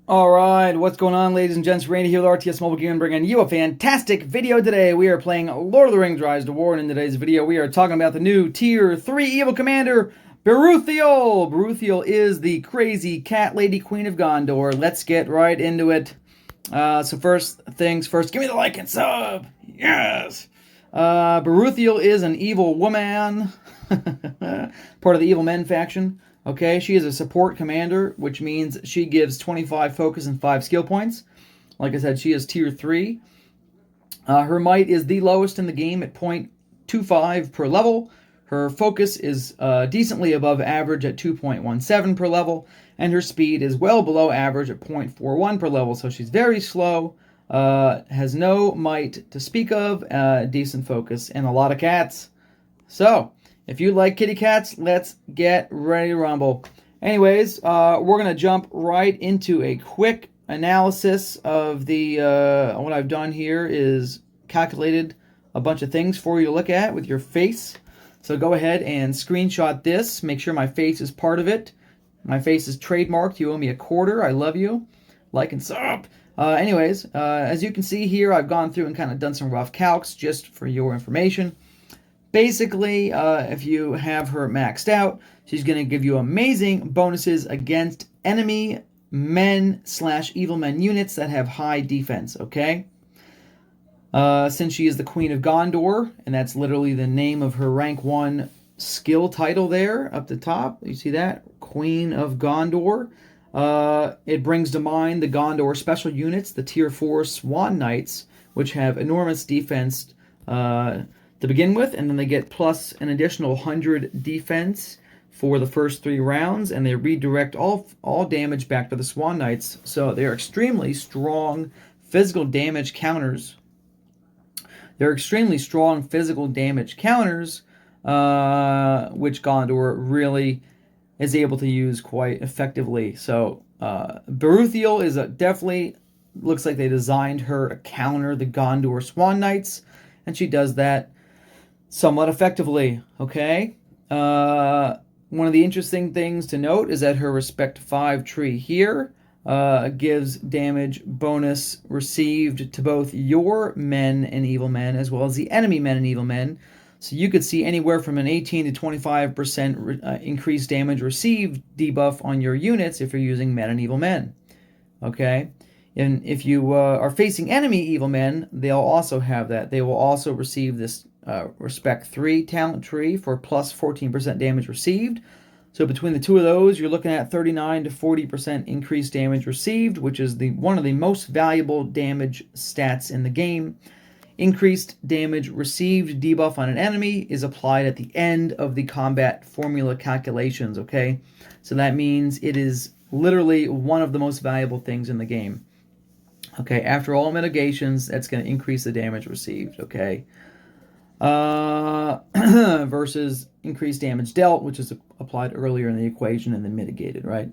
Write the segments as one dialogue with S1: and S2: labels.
S1: Alright, what's going on, ladies and gents? Randy here with RTS Mobile Gaming, bringing you a fantastic video today. We are playing Lord of the Rings Rise to War, and in today's video we are talking about the new Tier 3 Evil Commander, Beruthiel. Beruthiel is the crazy cat lady queen of Gondor. Let's get right into it. So first things first, give me the like and sub! Yes! Beruthiel is an evil woman, part of the Evil Men faction. Okay, she is a support commander, which means she gives 25 focus and 5 skill points. Like I said, she is tier 3. Her might is the lowest in the game at 0.25 per level. Her focus is decently above average at 2.17 per level. And her speed is well below average at 0.41 per level. So she's very slow, has no might to speak of, decent focus, and a lot of cats. So, if you like kitty cats, let's get ready to rumble. Anyways, we're going to jump right into a quick analysis of the, what I've done here is calculated a bunch of things for you to look at with your face. So go ahead and screenshot this. Make sure my face is part of it. My face is trademarked. You owe me a quarter. I love you. Like and sub. Anyways, as you can see here, I've gone through and kind of done some rough calcs just for your information. Basically, if you have her maxed out, she's going to give you amazing bonuses against enemy men/evil men units that have high defense, okay? Since she is the Queen of Gondor, and that's literally the name of her rank 1 skill title there up the top. You see that? Queen of Gondor. It brings to mind the Gondor special units, the Tier 4 Swan Knights, which have enormous defense to begin with, and then they get plus an additional 100 defense for the first 3 rounds, and they redirect all damage back to the Swan Knights. So they are extremely strong physical damage counters. They're extremely strong physical damage counters, which Gondor really is able to use quite effectively. So Beruthiel is definitely looks like they designed her to counter the Gondor Swan Knights, and she does that somewhat effectively, okay? One of the interesting things to note is that her Respect 5 tree here gives damage bonus received to both your men and evil men as well as the enemy men and evil men. So you could see anywhere from an 18 to 25% increased damage received debuff on your units if you're using men and evil men, okay? And if you are facing enemy evil men, they'll also have that. They will also receive this Respect 3 talent tree for plus 14% damage received. So between the two of those, you're looking at 39 to 40% increased damage received, which is one of the most valuable damage stats in the game. Increased damage received debuff on an enemy is applied at the end of the combat formula calculations, okay? So that means it is literally one of the most valuable things in the game. Okay, after all mitigations, that's going to increase the damage received, okay? Versus increased damage dealt, which is applied earlier in the equation and then mitigated, right?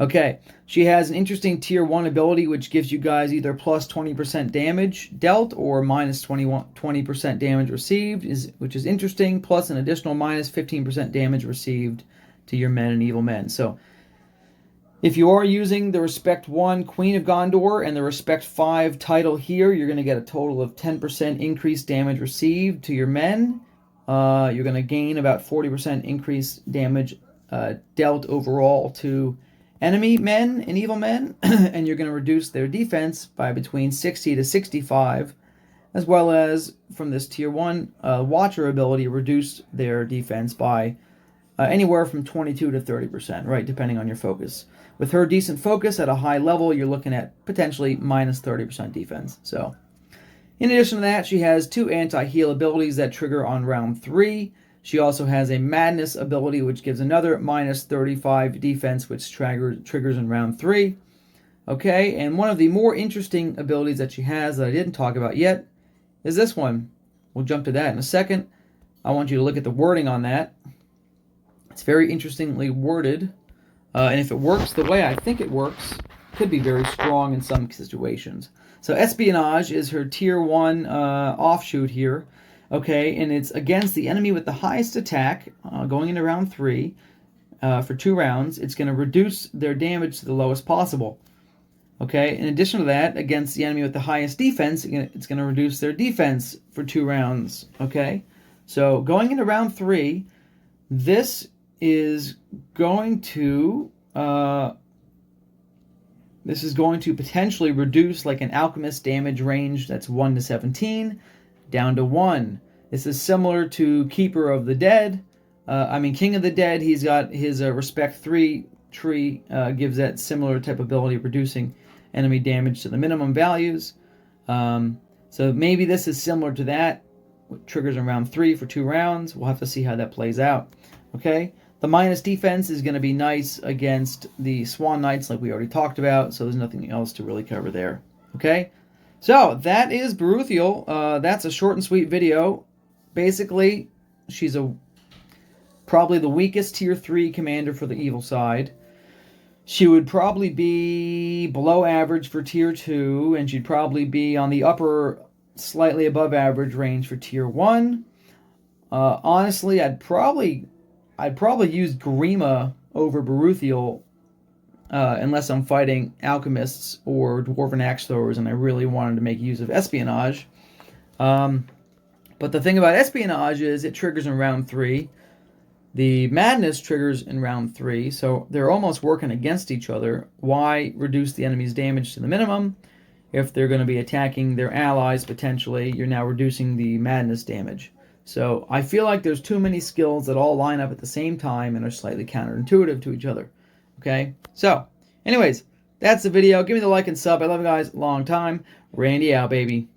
S1: Okay, she has an interesting tier 1 ability which gives you guys either plus 20% damage dealt or minus 20% damage received, which is interesting, plus an additional minus 15% damage received to your men and evil men. So if you are using the Respect 1 Queen of Gondor and the Respect 5 title here, you're going to get a total of 10% increased damage received to your men. You're going to gain about 40% increased damage dealt overall to enemy men and evil men, and you're going to reduce their defense by between 60 to 65, as well as from this Tier 1 Watcher ability, reduce their defense by anywhere from 22 to 30%, right, depending on your focus. With her decent focus at a high level, you're looking at potentially minus 30% defense. So, in addition to that, she has 2 anti-heal abilities that trigger on round 3. She also has a Madness ability, which gives another minus 35 defense, which triggers in round 3. Okay, and one of the more interesting abilities that she has that I didn't talk about yet is this one. We'll jump to that in a second. I want you to look at the wording on that. It's very interestingly worded, and if it works the way I think it works, it could be very strong in some situations. So Espionage is her Tier 1 offshoot here, okay, and it's against the enemy with the highest attack, going into round 3, for 2 rounds. It's going to reduce their damage to the lowest possible. Okay, in addition to that, against the enemy with the highest defense, it's going to reduce their defense for 2 rounds. Okay, so going into round 3, this is going to potentially reduce like an alchemist damage range that's 1 to 17 down to 1. This is similar to Keeper of the Dead. King of the Dead. He's got his Respect 3 tree, gives that similar type of ability, reducing enemy damage to the minimum values. So maybe this is similar to that. Triggers in round 3 for 2 rounds. We'll have to see how that plays out. Okay, the minus defense is going to be nice against the Swan Knights, like we already talked about. So there's nothing else to really cover there. Okay, so that is Beruthiel. That's a short and sweet video. Basically, she's probably the weakest tier 3 commander for the evil side. She would probably be below average for tier 2, and she'd probably be on the upper, slightly above average range for tier 1. Honestly, I'd probably use Grima over Beruthiel unless I'm fighting alchemists or dwarven axe throwers and I really wanted to make use of espionage. But the thing about espionage is it triggers in round 3. The madness triggers in round 3, so they're almost working against each other. Why reduce the enemy's damage to the minimum? If they're going to be attacking their allies, potentially, you're now reducing the madness damage. So I feel like there's too many skills that all line up at the same time and are slightly counterintuitive to each other. Okay? So, anyways, that's the video. Give me the like and sub. I love you guys. Long time. Randy out, baby.